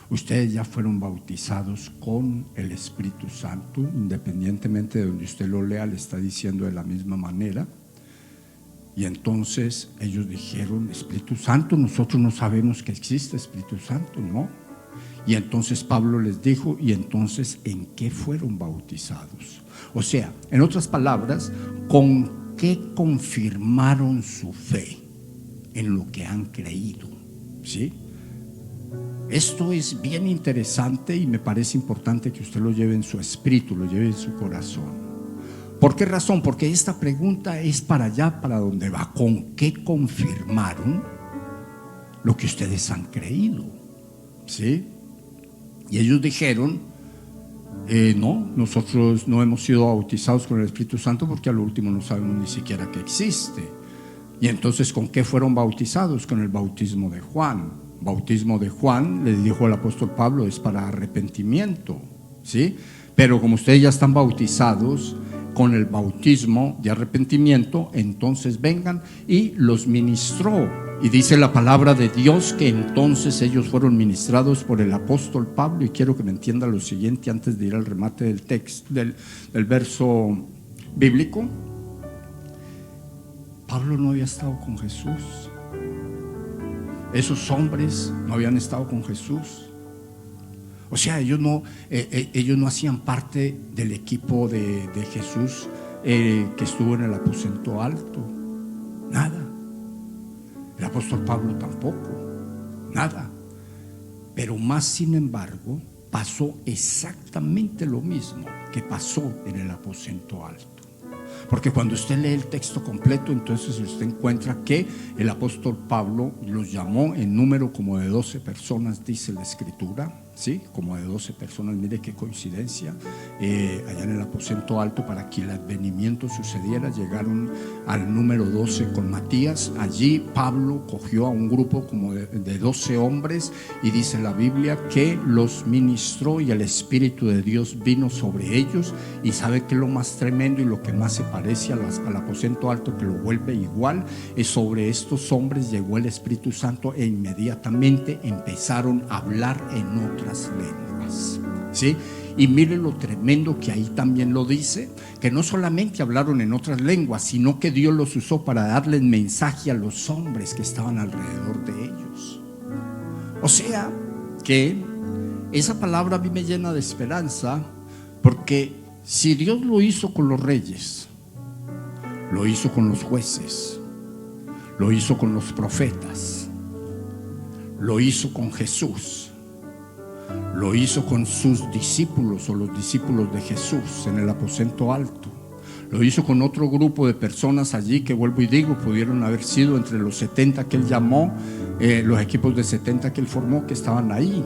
Ustedes ya fueron bautizados con el Espíritu Santo. Independientemente de donde usted lo lea, le está diciendo de la misma manera. Y entonces ellos dijeron: Espíritu Santo, nosotros no sabemos que existe Espíritu Santo, ¿no? Y entonces Pablo les dijo: ¿y entonces en qué fueron bautizados? O sea, en otras palabras, ¿con qué confirmaron su fe? En lo que han creído, ¿sí? Esto es bien interesante y me parece importante que usted lo lleve en su espíritu, lo lleve en su corazón. ¿Por qué razón? Porque esta pregunta es para allá, para donde va. ¿Con qué confirmaron lo que ustedes han creído? ¿Sí? Y ellos dijeron: no, nosotros no hemos sido bautizados con el Espíritu Santo porque al último no sabemos ni siquiera que existe. Y entonces, ¿con qué fueron bautizados? Con el bautismo de Juan. Bautismo de Juan, le dijo el apóstol Pablo, es para arrepentimiento, ¿sí? Pero como ustedes ya están bautizados con el bautismo de arrepentimiento, entonces vengan, y los ministró. Y dice la palabra de Dios que entonces ellos fueron ministrados por el apóstol Pablo. Y quiero que me entienda lo siguiente antes de ir al remate del texto, del verso bíblico. Pablo no había estado con Jesús. Esos hombres no habían estado con Jesús. O sea, ellos no hacían parte del equipo de Jesús que estuvo en el aposento alto. Nada. El apóstol Pablo tampoco. Nada. Pero más sin embargo, pasó exactamente lo mismo que pasó en el aposento alto. Porque cuando usted lee el texto completo, entonces usted encuentra que el apóstol Pablo los llamó en número como de 12 personas, dice la escritura, ¿sí? Como de 12 personas, mire qué coincidencia, allá en el aposento alto, para que el advenimiento sucediera, llegaron al número 12 con Matías. Allí Pablo cogió a un grupo como de 12 hombres, y dice la Biblia que los ministró y el Espíritu de Dios vino sobre ellos. Y sabe que lo más tremendo y lo que más se parece al aposento alto, que lo vuelve igual, es sobre estos hombres llegó el Espíritu Santo e inmediatamente empezaron a hablar en otras lenguas, ¿sí? Y mire lo tremendo que ahí también lo dice, que no solamente hablaron en otras lenguas, sino que Dios los usó para darles mensaje a los hombres que estaban alrededor de ellos. O sea que esa palabra a mí me llena de esperanza, porque si Dios lo hizo con los reyes, lo hizo con los jueces, lo hizo con los profetas, lo hizo con Jesús, lo hizo con sus discípulos o los discípulos de Jesús en el aposento alto, lo hizo con otro grupo de personas allí que, vuelvo y digo, pudieron haber sido entre los 70 que él llamó, los equipos de 70 que él formó, que estaban ahí.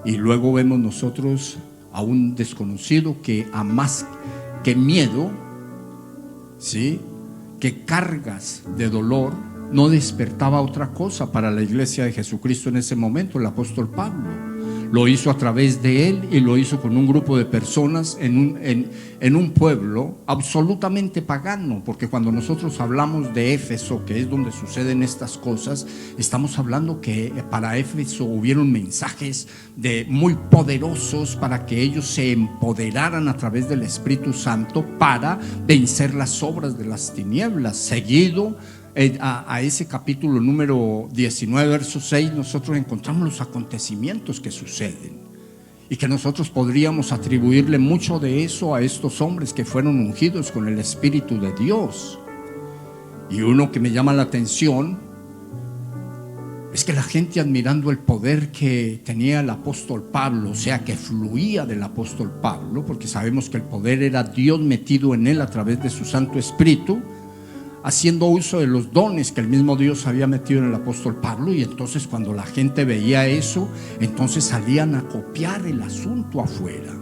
Y luego vemos nosotros a un desconocido que a más que miedo, ¿sí?, que cargas de dolor, no despertaba otra cosa para la iglesia de Jesucristo en ese momento, el apóstol Pablo. Lo hizo a través de él y lo hizo con un grupo de personas en un pueblo absolutamente pagano, porque cuando nosotros hablamos de Éfeso, que es donde suceden estas cosas, estamos hablando que para Éfeso hubieron mensajes muy poderosos para que ellos se empoderaran a través del Espíritu Santo para vencer las obras de las tinieblas. Seguido a ese capítulo número 19, verso 6, nosotros encontramos los acontecimientos que suceden y que nosotros podríamos atribuirle mucho de eso a estos hombres que fueron ungidos con el Espíritu de Dios. Y uno que me llama la atención es que la gente, admirando el poder que tenía el apóstol Pablo, o sea, que fluía del apóstol Pablo, porque sabemos que el poder era Dios metido en él a través de su Santo Espíritu, haciendo uso de los dones que el mismo Dios había metido en el apóstol Pablo. Y entonces cuando la gente veía eso, entonces salían a copiar el asunto afuera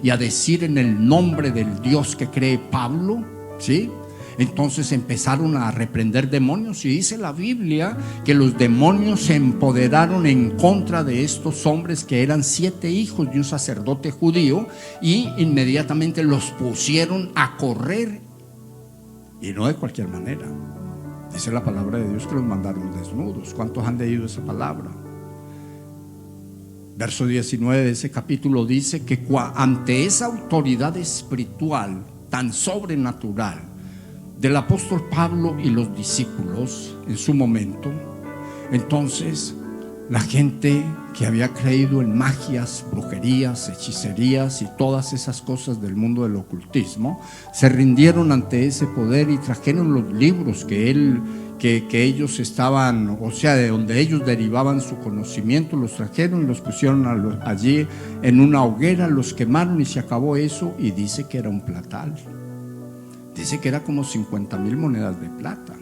y a decir en el nombre del Dios que cree Pablo, ¿sí? Entonces empezaron a reprender demonios, y dice la Biblia que los demonios se empoderaron en contra de estos hombres, que eran 7 hijos de un sacerdote judío, y inmediatamente los pusieron a correr. Y no de cualquier manera. Dice la palabra de Dios que los mandaron desnudos. ¿Cuántos han leído esa palabra? Verso 19 de ese capítulo dice que ante esa autoridad espiritual tan sobrenatural del apóstol Pablo y los discípulos en su momento, entonces la gente que había creído en magias, brujerías, hechicerías y todas esas cosas del mundo del ocultismo, se rindieron ante ese poder y trajeron los libros que ellos estaban, o sea, de donde ellos derivaban su conocimiento, los trajeron y los pusieron allí en una hoguera, los quemaron y se acabó eso. Y dice que era un platal, dice que era como 50,000 monedas de plata.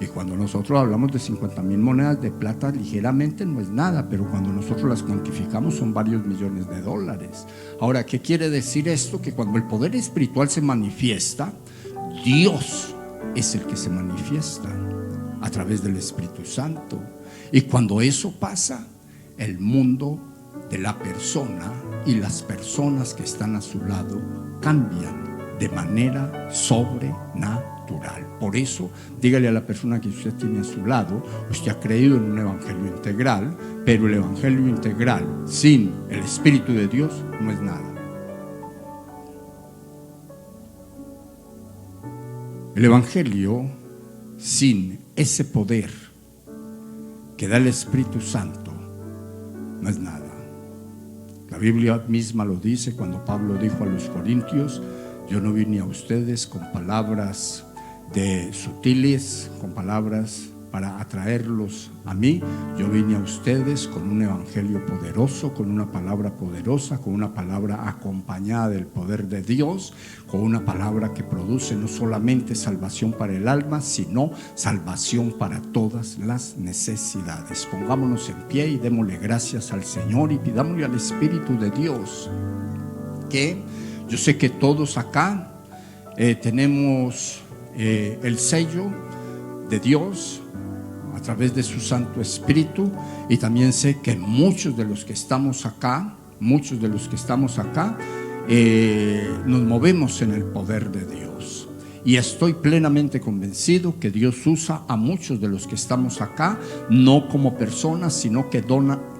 Y cuando nosotros hablamos de 50,000 monedas de plata, ligeramente no es nada, pero cuando nosotros las cuantificamos son varios millones de dólares. Ahora, ¿qué quiere decir esto? Que cuando el poder espiritual se manifiesta, Dios es el que se manifiesta a través del Espíritu Santo. Y cuando eso pasa, el mundo de la persona y las personas que están a su lado cambian de manera sobrenatural. Por eso, dígale a la persona que usted tiene a su lado: usted ha creído en un evangelio integral, pero el evangelio integral sin el Espíritu de Dios no es nada. El evangelio sin ese poder que da el Espíritu Santo no es nada. La Biblia misma lo dice cuando Pablo dijo a los corintios: yo no vine a ustedes con palabras de sutiles, con palabras para atraerlos a mí. Yo vine a ustedes con un evangelio poderoso, con una palabra poderosa, con una palabra acompañada del poder de Dios, con una palabra que produce no solamente salvación para el alma, sino salvación para todas las necesidades. Pongámonos en pie y démosle gracias al Señor y pidámosle al Espíritu de Dios, que yo sé que todos acá tenemos el sello de Dios a través de su Santo Espíritu, y también sé que muchos de los que estamos acá, nos movemos en el poder de Dios. Y estoy plenamente convencido que Dios usa a muchos de los que estamos acá, no como personas, sino que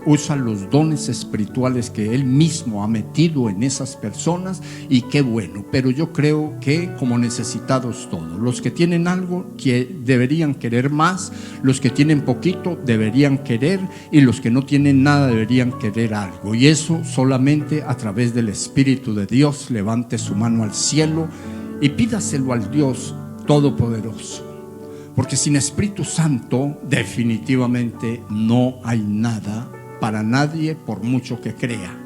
usa los dones espirituales que Él mismo ha metido en esas personas, y qué bueno. Pero yo creo que como necesitados todos, los que tienen algo que deberían querer más, los que tienen poquito deberían querer, y los que no tienen nada deberían querer algo, y eso solamente a través del Espíritu de Dios. Levante su mano al cielo y pídaselo al Dios Todopoderoso, porque sin Espíritu Santo definitivamente no hay nada para nadie, por mucho que crea.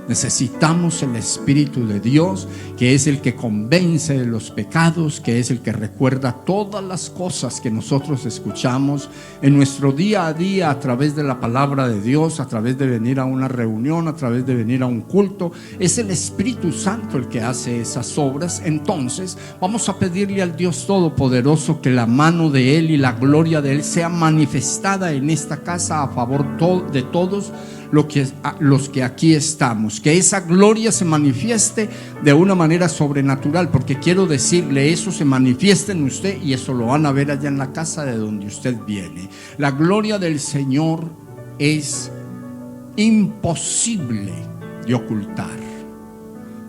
Necesitamos el Espíritu de Dios, que es el que convence de los pecados, que es el que recuerda todas las cosas que nosotros escuchamos en nuestro día a día a través de la palabra de Dios, a través de venir a una reunión, a través de venir a un culto. Es el Espíritu Santo el que hace esas obras. Entonces vamos a pedirle al Dios Todopoderoso que la mano de Él y la gloria de Él sea manifestada en esta casa a favor de todos los que aquí estamos, que esa gloria se manifieste de una manera sobrenatural, porque quiero decirle, eso se manifiesta en usted, y eso lo van a ver allá en la casa de donde usted viene. La gloria del Señor es imposible de ocultar.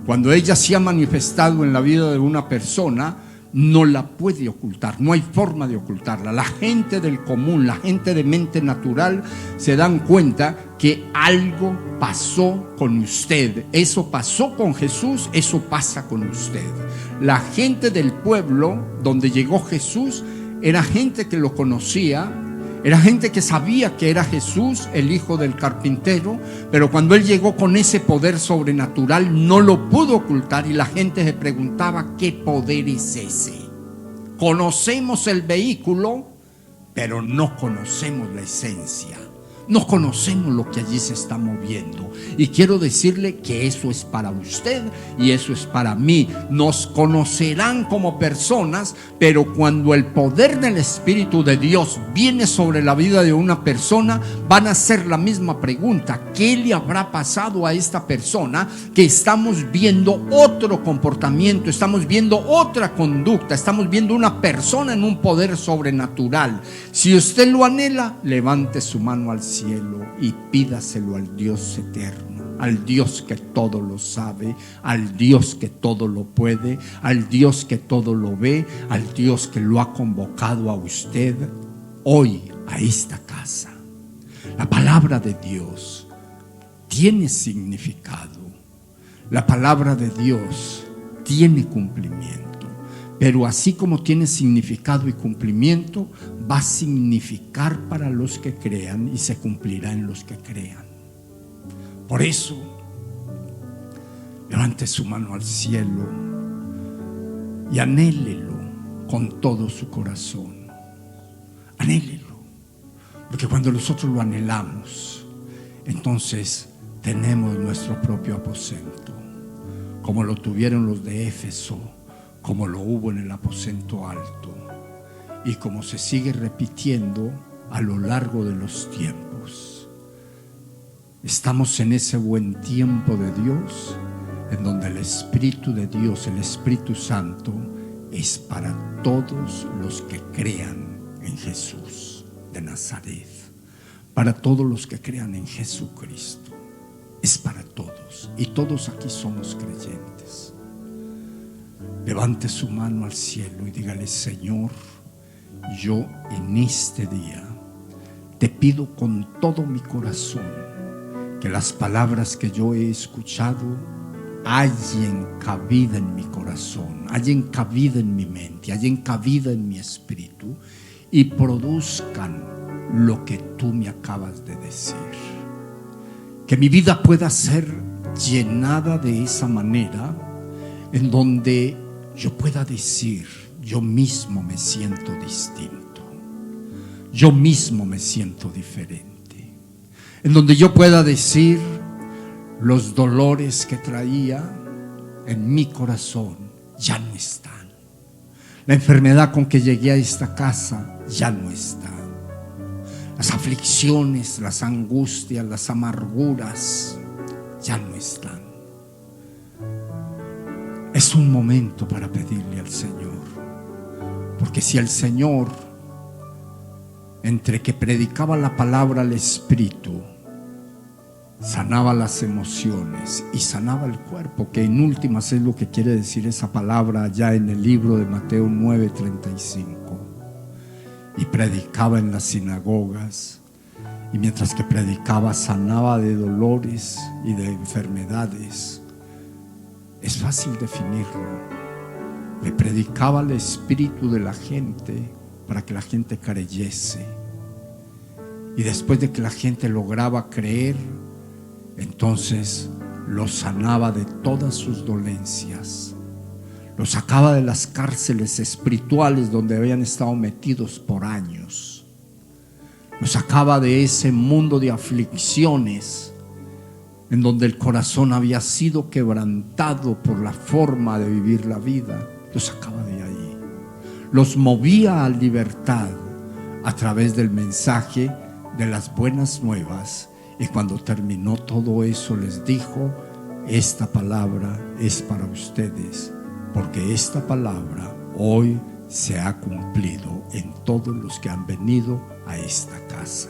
Cuando ella se ha manifestado en la vida de una persona, no la puede ocultar, no hay forma de ocultarla. La gente del común, la gente de mente natural, se dan cuenta que algo pasó con usted. Eso pasó con Jesús, eso pasa con usted. La gente del pueblo donde llegó Jesús era gente que lo conocía, era gente que sabía que era Jesús, el hijo del carpintero, pero cuando Él llegó con ese poder sobrenatural no lo pudo ocultar, y la gente se preguntaba: ¿qué poder es ese? Conocemos el vehículo, pero no conocemos la esencia. No conocemos lo que allí se está moviendo. Y quiero decirle que eso es para usted y eso es para mí. Nos conocerán como personas, pero cuando el poder del Espíritu de Dios viene sobre la vida de una persona, van a hacer la misma pregunta: ¿qué le habrá pasado a esta persona que estamos viendo otro comportamiento, estamos viendo otra conducta, estamos viendo una persona en un poder sobrenatural? Si usted lo anhela, levante su mano al cielo y pídaselo al Dios eterno, al Dios que todo lo sabe, al Dios que todo lo puede, al Dios que todo lo ve, al Dios que lo ha convocado a usted hoy a esta casa. La palabra de Dios tiene significado, la palabra de Dios tiene cumplimiento. Pero así como tiene significado y cumplimiento, va a significar para los que crean y se cumplirá en los que crean. Por eso, levante su mano al cielo y anhélelo con todo su corazón. Anhélelo, porque cuando nosotros lo anhelamos, entonces tenemos nuestro propio aposento, como lo tuvieron los de Éfeso, como lo hubo en el aposento alto, y como se sigue repitiendo a lo largo de los tiempos. Estamos en ese buen tiempo de Dios, en donde el Espíritu de Dios, el Espíritu Santo, es para todos los que crean en Jesús de Nazaret, para todos los que crean en Jesucristo. Es para todos, y todos aquí somos creyentes. Levante su mano al cielo y dígale: Señor, yo en este día te pido con todo mi corazón que las palabras que yo he escuchado hallen cabida en mi corazón, hallen cabida en mi mente, hallen cabida en mi espíritu y produzcan lo que tú me acabas de decir. Que mi vida pueda ser llenada de esa manera en donde yo pueda decir: yo mismo me siento distinto, yo mismo me siento diferente. En donde yo pueda decir: los dolores que traía en mi corazón ya no están. La enfermedad con que llegué a esta casa ya no está. Las aflicciones, las angustias, las amarguras ya no están. Es un momento para pedirle al Señor, porque si el Señor, entre que predicaba la palabra al Espíritu, sanaba las emociones y sanaba el cuerpo, que en últimas es lo que quiere decir esa palabra allá en el libro de Mateo 9:35, y predicaba en las sinagogas, y mientras que predicaba sanaba de dolores y de enfermedades. Es fácil definirlo. Le predicaba al espíritu de la gente para que la gente creyese, y después de que la gente lograba creer, entonces los sanaba de todas sus dolencias, los sacaba de las cárceles espirituales donde habían estado metidos por años, los sacaba de ese mundo de aflicciones en donde el corazón había sido quebrantado por la forma de vivir la vida. Los sacaba de ahí, los movía a libertad a través del mensaje de las buenas nuevas. Y cuando terminó todo eso, les dijo: esta palabra es para ustedes, porque esta palabra hoy se ha cumplido en todos los que han venido a esta casa.